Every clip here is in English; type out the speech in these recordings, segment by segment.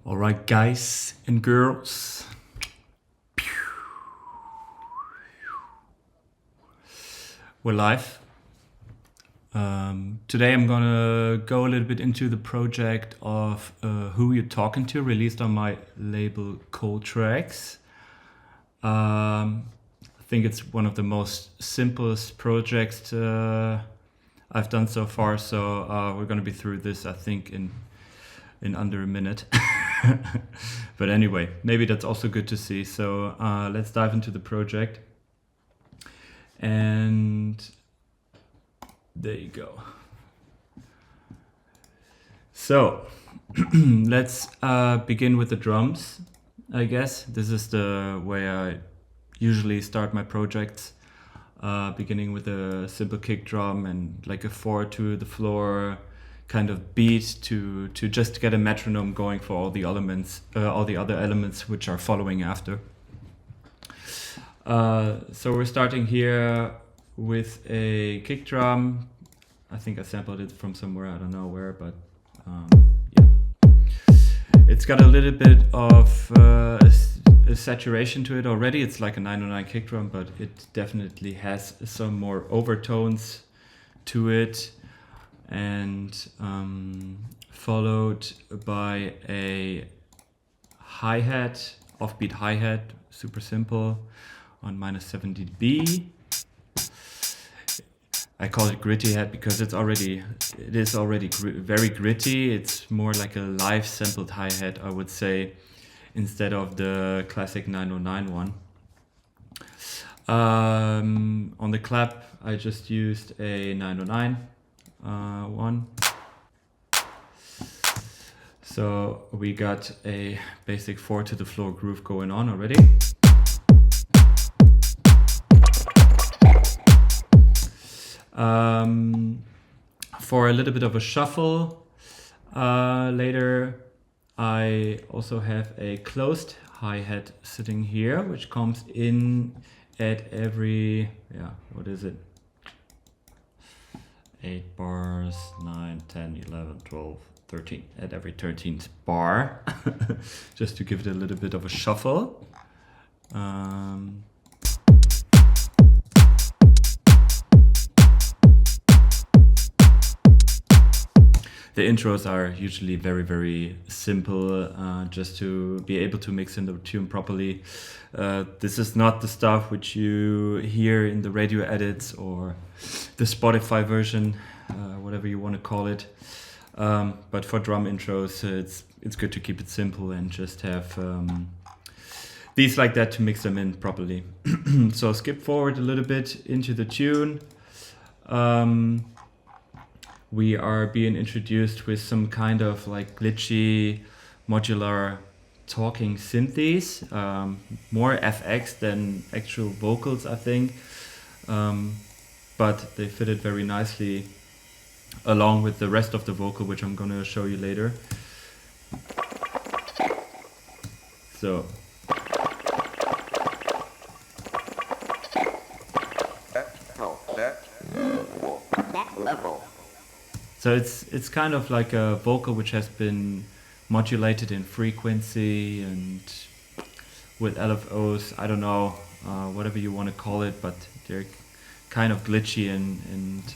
All right, guys and girls. We're live. Today I'm gonna go a little bit into the project of Who You're Talking To, released on my label Koltrax. I think it's one of the most simplest projects I've done so far, so we're gonna be through this, I think, in under a minute. But anyway, maybe that's also good to see. So let's dive into the project. And there you go. So let's begin with the drums, I guess. This is the way I usually start my projects, beginning with a simple kick drum and like a 4 to the floor kind of beat to just get a metronome going for all the elements, all the other elements which are following after. So we're starting here with a kick drum. I think I sampled it from somewhere, I don't know where, but yeah. It's got a little bit of a saturation to it already. It's like a 909 kick drum, but it definitely has some more overtones to it. And followed by a hi-hat, offbeat hi-hat, super simple, on -70 dB. I call it gritty hat because it is already very gritty. It's more like a live sampled hi-hat, I would say, instead of the classic 909 one. On the clap, I just used a 909 one. So we got a basic 4 to the floor groove going on already. For a little bit of a shuffle later, I also have a closed hi-hat sitting here, which comes in at every, what is it? 8 bars, 9, 10, 11, 12, 13, at every 13th bar, just to give it a little bit of a shuffle. The intros are usually very, very simple, just to be able to mix in the tune properly. This is not the stuff which you hear in the radio edits or the Spotify version, whatever you want to call it. But for drum intros, it's good to keep it simple and just have these like that to mix them in properly. So skip forward a little bit into the tune. We are being introduced with some kind of like glitchy modular talking synthes, more FX than actual vocals, I think, but they fitted very nicely along with the rest of the vocal, which I'm going to show you later. So So it's kind of like a vocal which has been modulated in frequency and with LFOs, I don't know, whatever you want to call it, but they're kind of glitchy and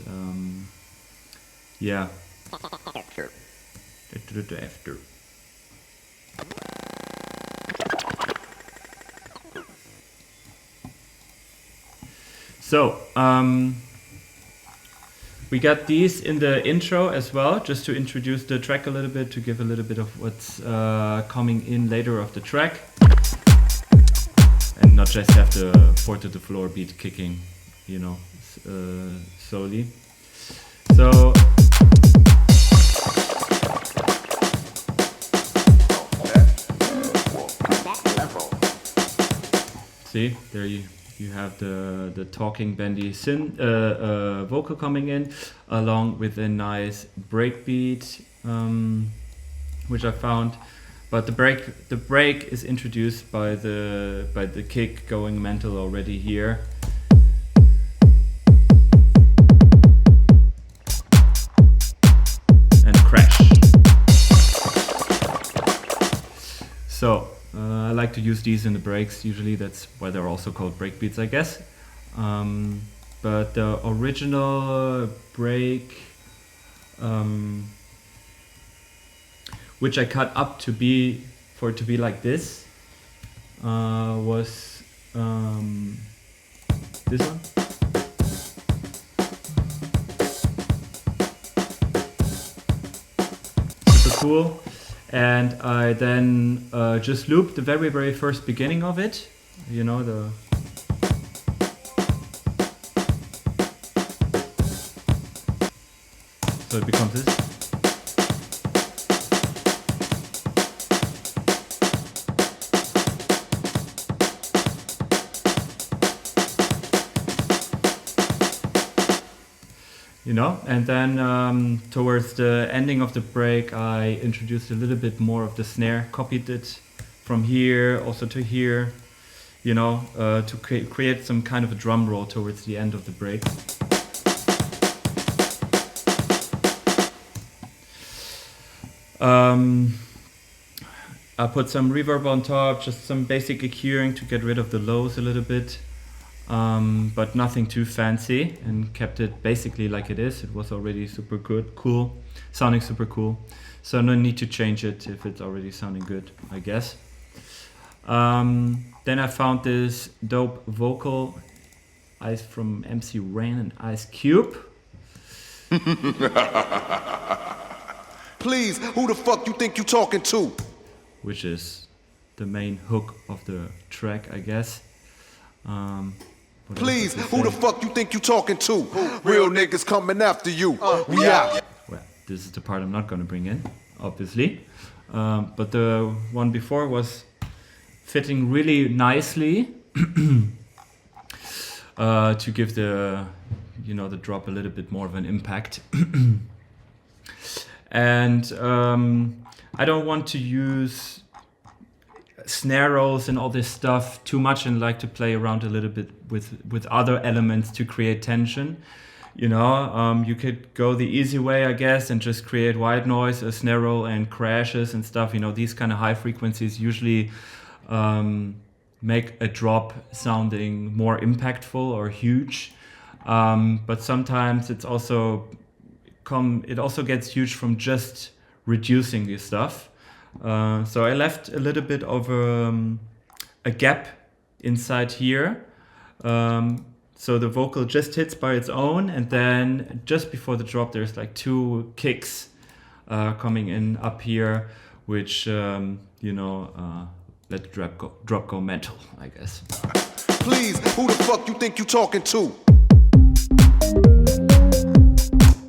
yeah. After. So, we got these in the intro as well, just to introduce the track a little bit, to give a little bit of what's coming in later of the track. And not just have the 4 to the floor beat kicking, you know, solely. So see, there you have the talking bendy synth vocal coming in, along with a nice breakbeat, which I found. But the break is introduced by the kick going mental already here. And crash. So I like to use these in the breaks. Usually that's why they're also called breakbeats, I guess. But the original break, which I cut up to be for it to be like this, was this one. Super cool. And I then just looped the very, very first beginning of it. You know, so it becomes this. You know, and then towards the ending of the break, I introduced a little bit more of the snare, copied it from here also to here, you know, to create some kind of a drum roll towards the end of the break. I put some reverb on top, just some basic EQing to get rid of the lows a little bit. But nothing too fancy, and kept it basically like it is. It was already super good, cool, sounding super cool. So no need to change it if it's already sounding good, I guess. Then I found this dope vocal from MC Rain and Ice Cube. Please, who the fuck you think you talking to? Which is the main hook of the track, I guess. Please, who the fuck you think you talking to? Real niggas coming after you. We out. Well, this is the part I'm not gonna bring in, obviously. But the one before was fitting really nicely to give the, you know, the drop a little bit more of an impact. And I don't want to use snare rolls and all this stuff too much, and like to play around a little bit with other elements to create tension. You know, you could go the easy way, I guess, and just create white noise, a snare roll, and crashes and stuff. You know, these kind of high frequencies usually make a drop sounding more impactful or huge. But sometimes it's also it also gets huge from just reducing this stuff. So I left a little bit of a gap inside here. So the vocal just hits by its own, and then just before the drop there's like 2 kicks coming in up here, which you know, let the drop go mental, I guess. Please, who the fuck you think you talking to?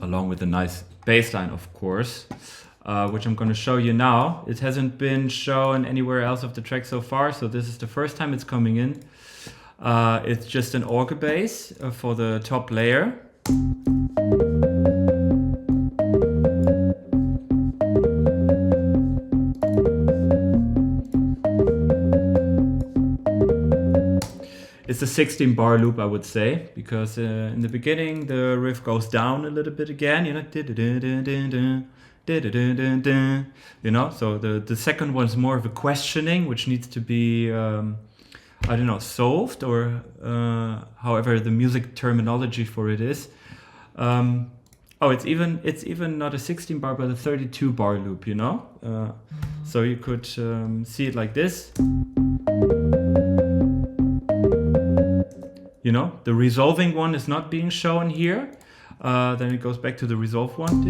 Along with a nice bass line, of course. Which I'm going to show you now. It hasn't been shown anywhere else of the track so far, so this is the first time it's coming in. It's just an organ bass for the top layer. It's a 16 bar loop, I would say, because in the beginning the riff goes down a little bit again, you know, you know, so the second one is more of a questioning, which needs to be I don't know, solved, or however the music terminology for it is. Oh, it's even not a 16 bar but a 32 bar loop, you know. So you could see it like this. You know, the resolving one is not being shown here. Then it goes back to the resolve one.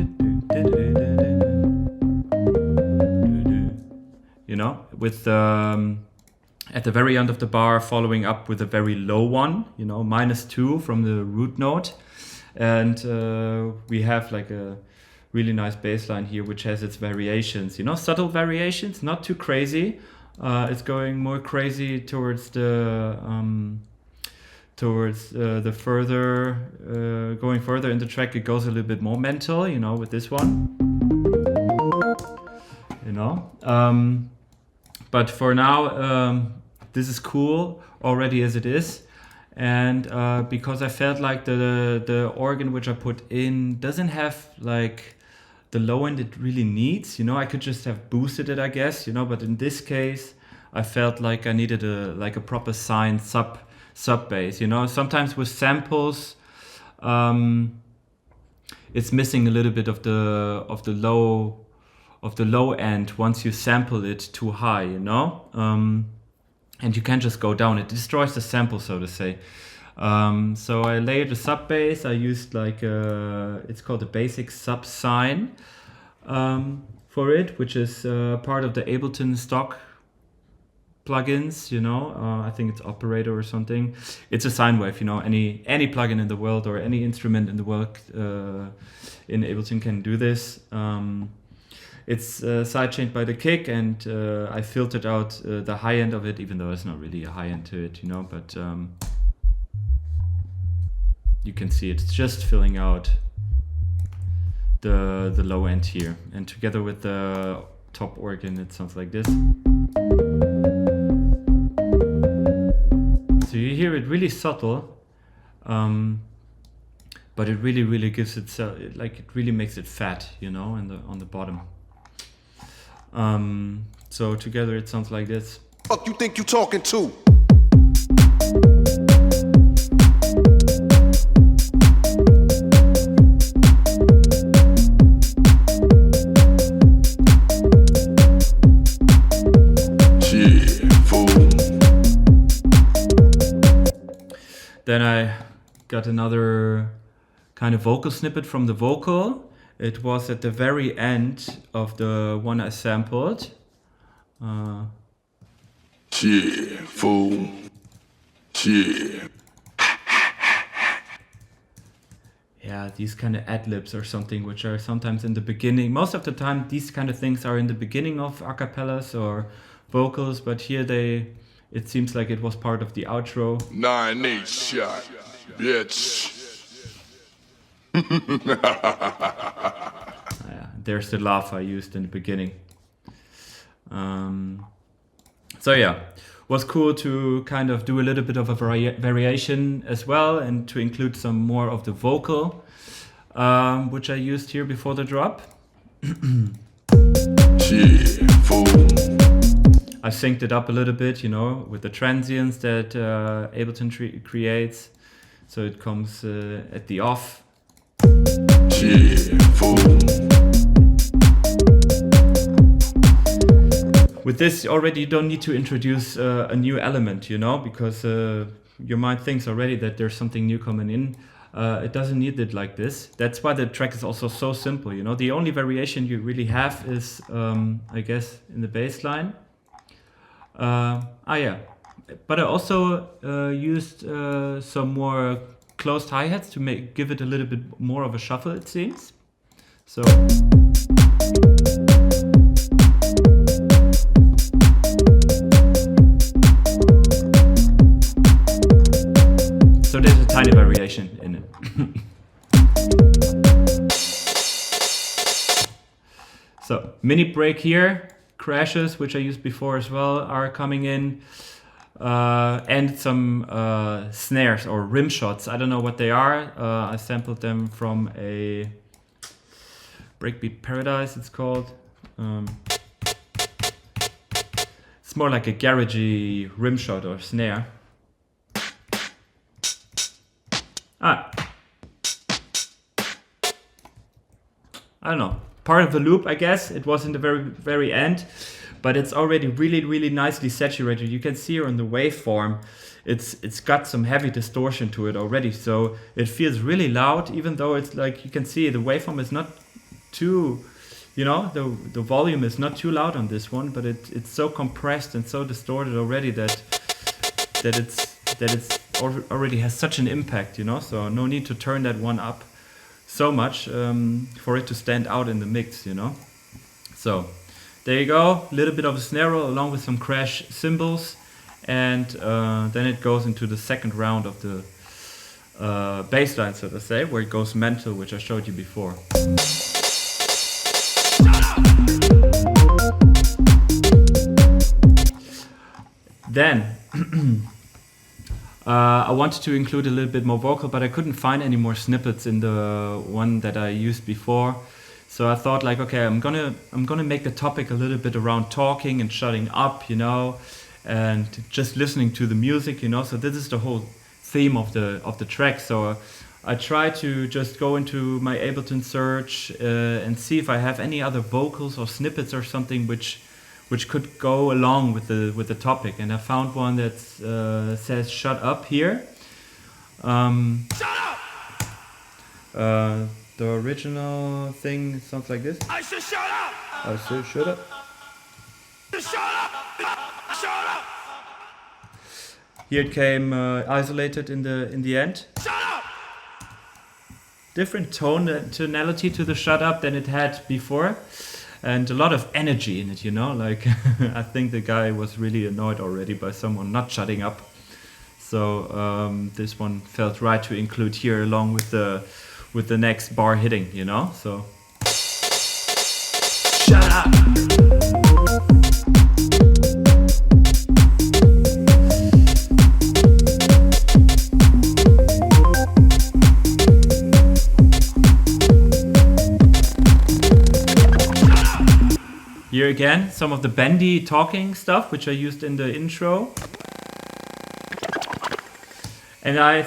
You know, with at the very end of the bar following up with a very low one, you know, -2 from the root note. And we have like a really nice bass line here, which has its variations, you know, subtle variations, not too crazy. It's going more crazy towards the further, going further in the track. It goes a little bit more mental, you know, with this one, you know. But for now, this is cool already as it is. And because I felt like the organ which I put in doesn't have like the low end it really needs. You know, I could just have boosted it, I guess. You know, but in this case, I felt like I needed a proper signed sub bass. You know, sometimes with samples, it's missing a little bit of the low end once you sample it too high. You know, and you can't just go down. It destroys the sample, so to say. So I layered a sub bass. I used like it's called a basic sub sine for it, which is part of the Ableton stock plugins. You know, I think it's Operator or something. It's a sine wave. You know, any plugin in the world or any instrument in the world in Ableton can do this. It's sidechained by the kick, and I filtered out the high end of it, even though it's not really a high end to it. You know, but you can see it's just filling out the low end here, and together with the top organ it sounds like this. So you hear it really subtle, but it really gives it like it really makes it fat, you know, on the bottom. So together it sounds like this. Fuck you think you talking to? Then I got another kind of vocal snippet from the vocal. It was at the very end of the one I sampled. Shit, fool. Shit. Yeah, these kind of adlibs or something, which are sometimes in the beginning. Most of the time, these kind of things are in the beginning of acapellas or vocals, but here it seems like it was part of the outro. 9-8 shot, bitch. There's the laugh I used in the beginning. So yeah, was cool to kind of do a little bit of a variation as well, and to include some more of the vocal, which I used here before the drop. I synced it up a little bit, you know, with the transients that Ableton creates. So it comes at the off. With this already you don't need to introduce a new element, you know, because your mind thinks already that there's something new coming in. It doesn't need it like this. That's why the track is also so simple, you know. The only variation you really have is, I guess, in the bass line. Yeah, but I also used some more closed hi-hats to give it a little bit more of a shuffle, it seems. So there's a tiny variation in it. So mini break here. Crashes, which I used before as well, are coming in, and some snares or rim shots. I don't know what they are. I sampled them from a Breakbeat Paradise, it's called. It's more like a garagey rim shot or snare. I don't know. Part of the loop, I guess. It was in the very end, but it's already really nicely saturated. You can see here on the waveform, it's got some heavy distortion to it already, so it feels really loud, even though it's like, you can see the waveform is not too, you know, the volume is not too loud on this one, but it's so compressed and so distorted already that it's already has such an impact, you know. So no need to turn that one up so much for it to stand out in the mix, you know. So there you go, a little bit of a snare roll along with some crash cymbals, and then it goes into the second round of the bassline, so to say, where it goes mental, which I showed you before. Then I wanted to include a little bit more vocal, but I couldn't find any more snippets in the one that I used before. So I thought like, okay, I'm gonna make the topic a little bit around talking and shutting up, you know, and just listening to the music, you know. So this is the whole theme of the track. So I try to just go into my Ableton search and see if I have any other vocals or snippets or something which could go along with the topic. And I found one that says "Shut up" here. Shut up. The original thing sounds like this. I said shut up! I said shut up. Shut up! Shut up! Here it came isolated in the end. Shut up! Different tonality to the shut up than it had before. And a lot of energy in it, you know, like I think the guy was really annoyed already by someone not shutting up. So this one felt right to include here along with the next bar hitting, you know, so. Shut up! Here again, some of the bendy talking stuff, which I used in the intro. And I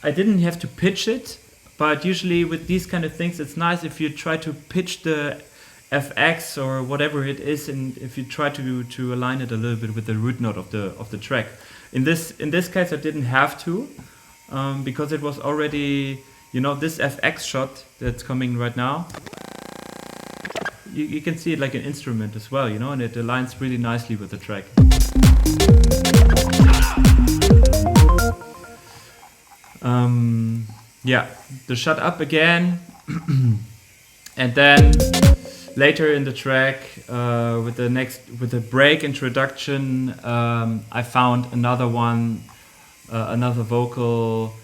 didn't have to pitch it, but usually with these kind of things, it's nice if you try to pitch the FX or whatever it is, and if you try to align it a little bit with the root note of the track. In this case, I didn't have to, because it was already, you know, this FX shot that's coming right now. You can see it like an instrument as well, you know, and it aligns really nicely with the track. Yeah, the shut up again, and then later in the track with the break introduction, I found another one, another vocal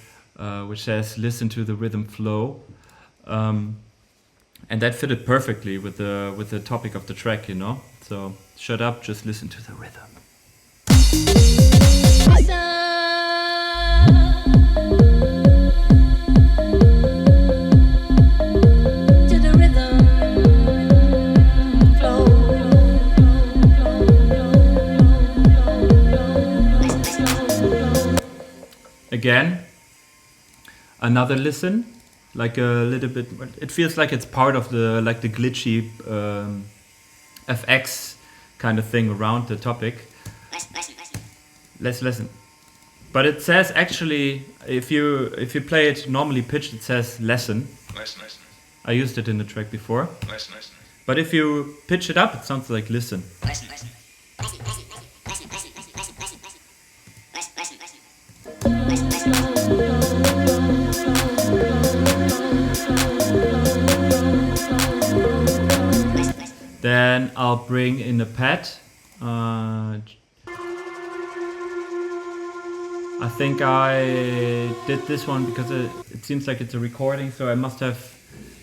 which says "listen to the rhythm flow," and that fitted perfectly with the topic of the track, you know. So shut up, just listen to the rhythm. Again, another listen, like a little bit. It feels like it's part of the glitchy FX kind of thing around the topic. Let's listen. But it says actually, if you play it normally pitched, it says lesson. I used it in the track before. But if you pitch it up, it sounds like listen. Then I'll bring in a pad. I think I did this one because it seems like it's a recording, so I must have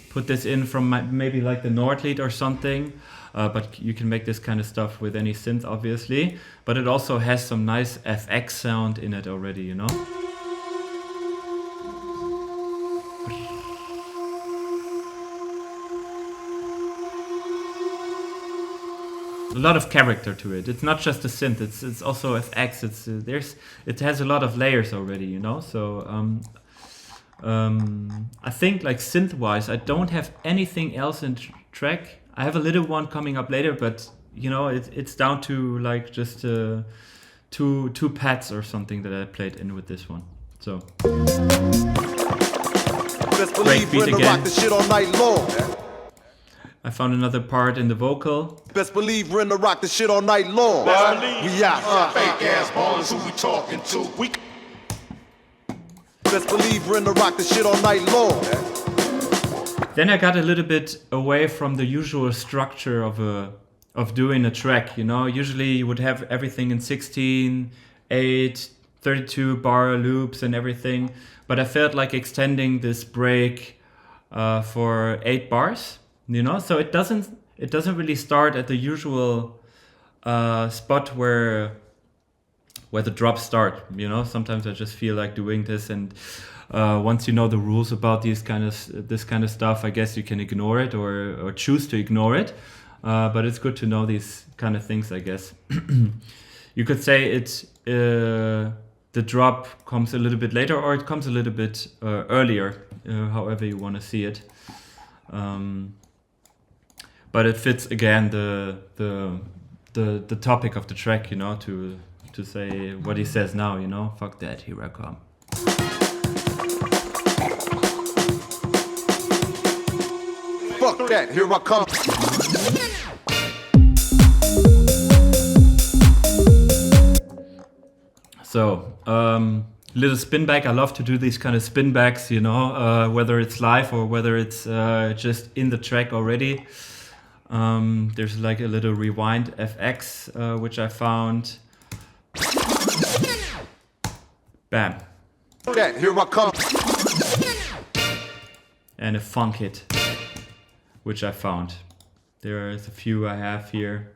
put this in from maybe like the Nordlied or something. But you can make this kind of stuff with any synth, obviously. But it also has some nice FX sound in it already, you know? A lot of character to it. It's not just a synth. It's also FX. It has a lot of layers already, you know. So I think like synth wise, I don't have anything else in track. I have a little one coming up later, but you know, it's down to like just two pads or something that I played in with this one. So Breakbeat again. I found another part in the vocal. Best believe we're in the rock the shit all night long. We out. Fake ass ballers who we talking to. We Best believe we're in the rock the shit all night long. Then I got a little bit away from the usual structure of doing a track, you know. Usually you would have everything in 16, 8, 32 bar loops and everything. But I felt like extending this break for 8 bars. You know, so it doesn't really start at the usual spot where where the drops start. You know, sometimes I just feel like doing this, and once you know the rules about this kind of stuff, I guess you can ignore it or choose to ignore it. But it's good to know these kind of things, I guess. You could say it's the drop comes a little bit later, or it comes a little bit earlier, however you want to see it. But it fits again the topic of the track, you know, to say what he says now, you know, fuck that, here I come. Fuck that, here I come. So, little spinback. I love to do these kind of spinbacks, you know, whether it's live or whether it's just in the track already. There's like a little rewind FX, which I found. Bam. That, here I come. And a funk hit, which I found. There's a few I have here.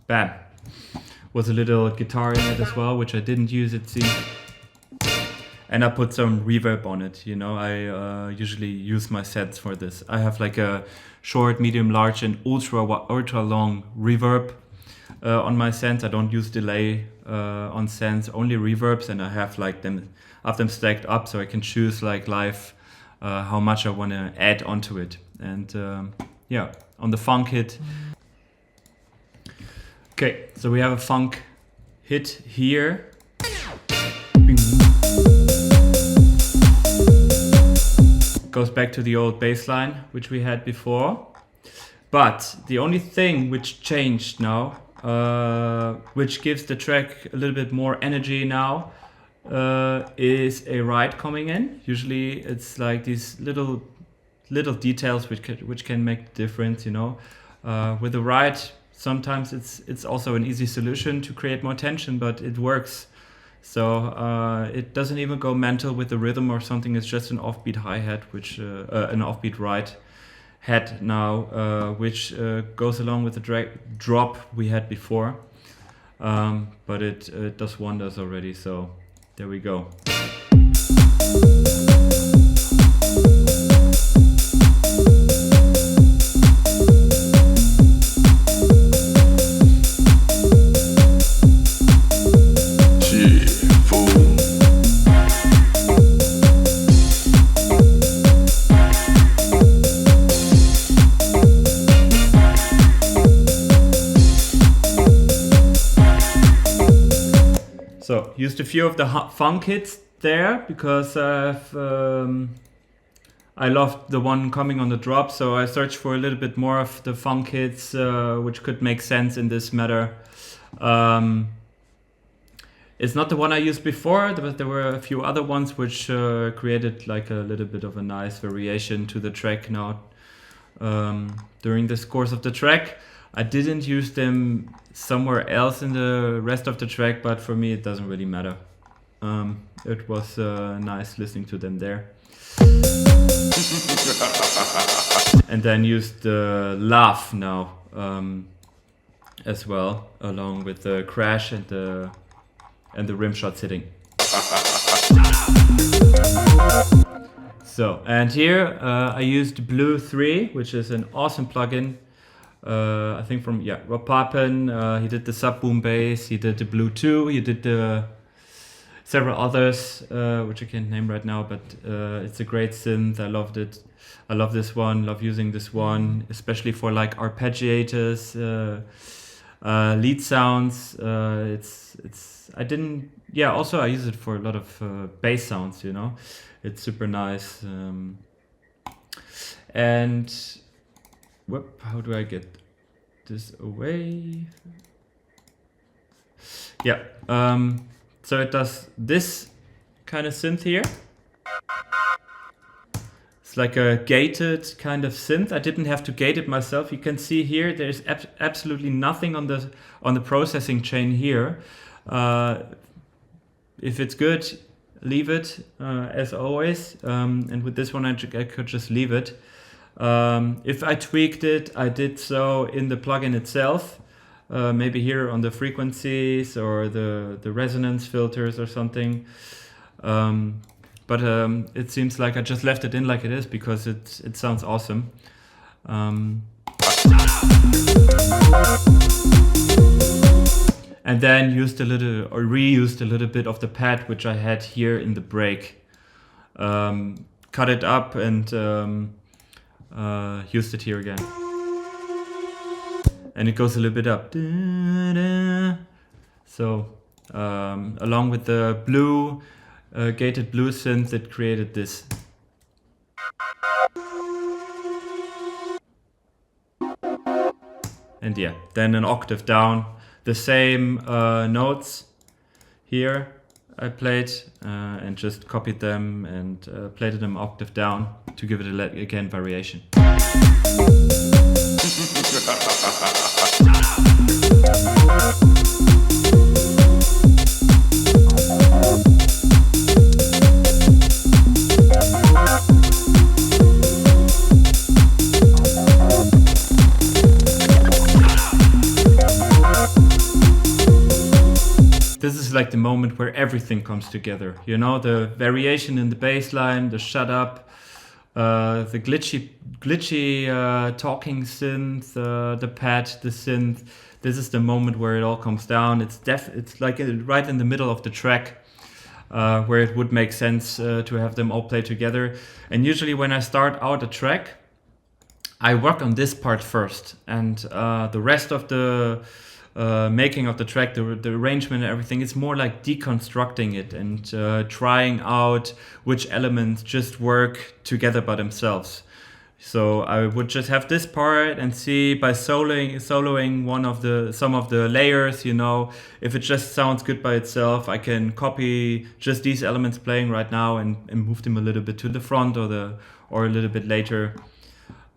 Bam. Was a little guitar in it as well, which I didn't use, it seems. And I put some reverb on it, you know. I usually use my sets for this. I have like a short, medium, large, and ultra long reverb on my synths. I don't use delay on synths, only reverbs, and I have like them stacked up, so I can choose like live how much I want to add onto it. And yeah, on the funk hit. Okay, so we have a funk hit here. Goes back to the old bass line, which we had before. But the only thing which changed now, which gives the track a little bit more energy now, is a ride coming in. Usually it's like these little details which can make the difference, you know. With the ride, sometimes it's also an easy solution to create more tension, but it works. So it doesn't even go mental with the rhythm or something. It's just an offbeat hi-hat, which an offbeat ride hat now, which goes along with the drop we had before. But it does wonders already. So there we go. So, used a few of the funk hits there because I loved the one coming on the drop, so I searched for a little bit more of the funk hits which could make sense in this matter. It's not the one I used before, but there were a few other ones which created like a little bit of a nice variation to the track now during this course of the track. I didn't use them somewhere else in the rest of the track, but for me it doesn't really matter. It was nice listening to them there. And then used the laugh now as well, along with the crash and the rim shots hitting. So, and here I used Blue 3, which is an awesome plugin. I think from Rob Papen. He did the sub boom bass, he did the Blue 2, he did the several others which I can't name right now, but it's a great synth. I loved it. I love this one, love using this one, especially for like arpeggiators, lead sounds. Also I use it for a lot of bass sounds, you know. It's super nice. And whoop, how do I get this away? Yeah, so it does this kind of synth here. It's like a gated kind of synth. I didn't have to gate it myself. You can see here there's absolutely nothing on the processing chain here. If it's good, leave it as always. And with this one I could just leave it. If I tweaked it, I did so in the plugin itself, maybe here on the frequencies or the resonance filters or something. But it seems like I just left it in like it is because it sounds awesome. And then used a little or reused a little bit of the pad which I had here in the break. Cut it up and used it here again. And it goes a little bit up. So along with the blue gated blue synth, it created this. And yeah, then an octave down. The same notes here I played and just copied them and played them octave down to give it again variation. This is like the moment where everything comes together. You know, the variation in the bass line, the Shutup, the glitchy talking synth, the pad, the synth. This is the moment where it all comes down. It's like right in the middle of the track, where it would make sense to have them all play together. And usually when I start out a track, I work on this part first, and the rest of the making of the track, the arrangement and everything, it's more like deconstructing it and trying out which elements just work together by themselves. So I would just have this part and see by soloing some of the layers, you know, if it just sounds good by itself, I can copy just these elements playing right now and move them a little bit to the front or a little bit later.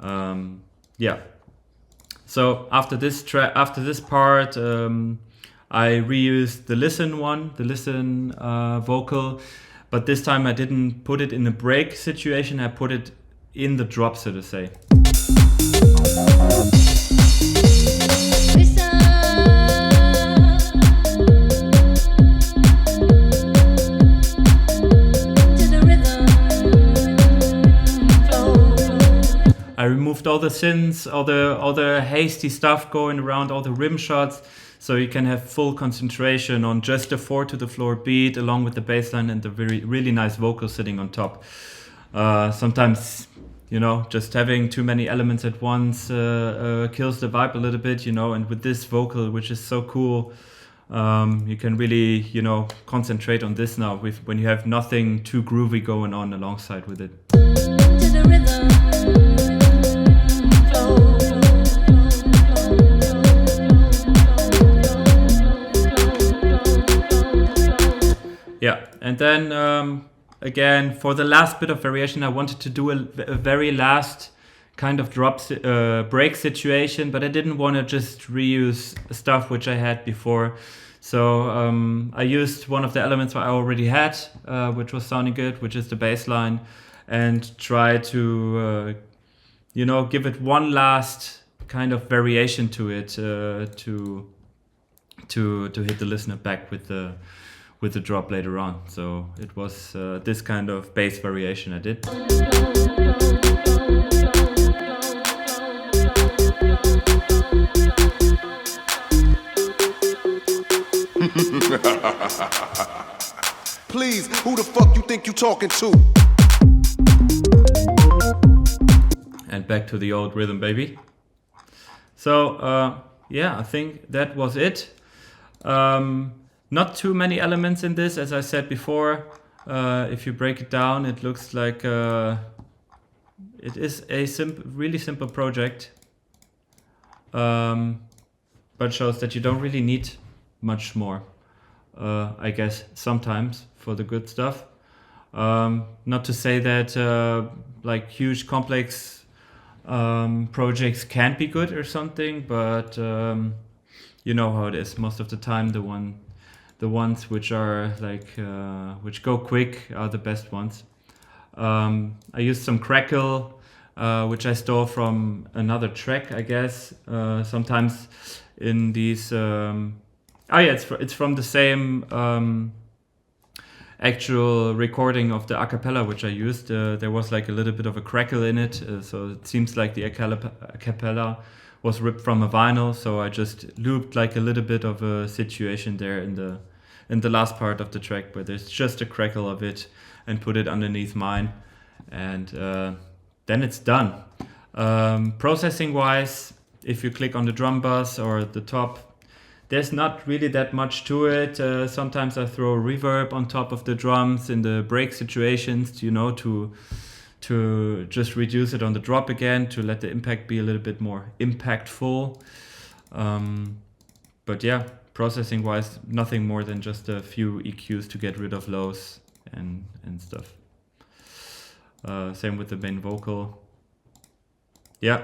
Yeah. So after this part, I reused the listen vocal, but this time I didn't put it in a break situation. I put it in the drop, so to say. I removed all the synths, all the hasty stuff going around, all the rim shots, so you can have full concentration on just the 4 to the floor beat along with the bass line and the really nice vocal sitting on top. Sometimes, you know, just having too many elements at once kills the vibe a little bit, you know, and with this vocal, which is so cool, you can really, you know, concentrate on this now when you have nothing too groovy going on alongside with it. To the rhythm. Yeah, and then again, for the last bit of variation, I wanted to do a very last kind of break situation, but I didn't want to just reuse stuff which I had before. So I used one of the elements I already had, which was sounding good, which is the bass line, and try to, you know, give it one last kind of variation to it to hit the listener back with the drop later on. So it was this kind of bass variation I did. Please, who the fuck you think you talking to? And back to the old rhythm, baby. So yeah, I think that was it. Not too many elements in this, as I said before. If you break it down, it looks like it is a really simple project, but shows that you don't really need much more, I guess, sometimes for the good stuff. Not to say that like huge complex projects can't be good or something, but you know how it is. Most of the time, the ones which are like which go quick are the best ones. I used some crackle which I stole from another track, I guess. Sometimes in these, it's from the same actual recording of the acapella which I used. There was like a little bit of a crackle in it, so it seems like the acapella was ripped from a vinyl. So I just looped like a little bit of a situation there in the last part of the track where there's just a crackle of it, and put it underneath mine, and then it's done. Processing wise, if you click on the drum bus or the top, there's not really that much to it. Sometimes I throw reverb on top of the drums in the break situations, you know, to just reduce it on the drop again, to let the impact be a little bit more impactful. But yeah, processing wise, nothing more than just a few EQs to get rid of lows and stuff. Same with the main vocal. Yeah,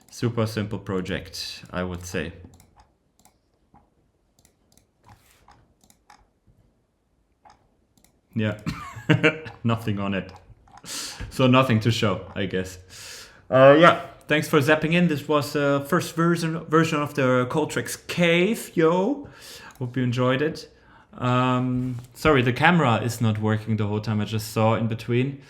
super simple project, I would say. Yeah, nothing on it. So nothing to show, I guess. Yeah, thanks for zapping in. This was the first version of the Koltrax Cave, yo. Hope you enjoyed it. Sorry, the camera is not working the whole time. I just saw in between.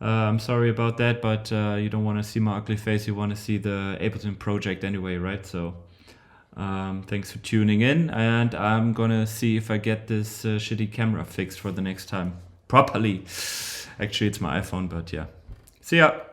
I'm sorry about that, but you don't want to see my ugly face. You want to see the Ableton project anyway, right? So thanks for tuning in, and I'm gonna see if I get this shitty camera fixed for the next time properly. Actually, it's my iPhone, but yeah. See ya.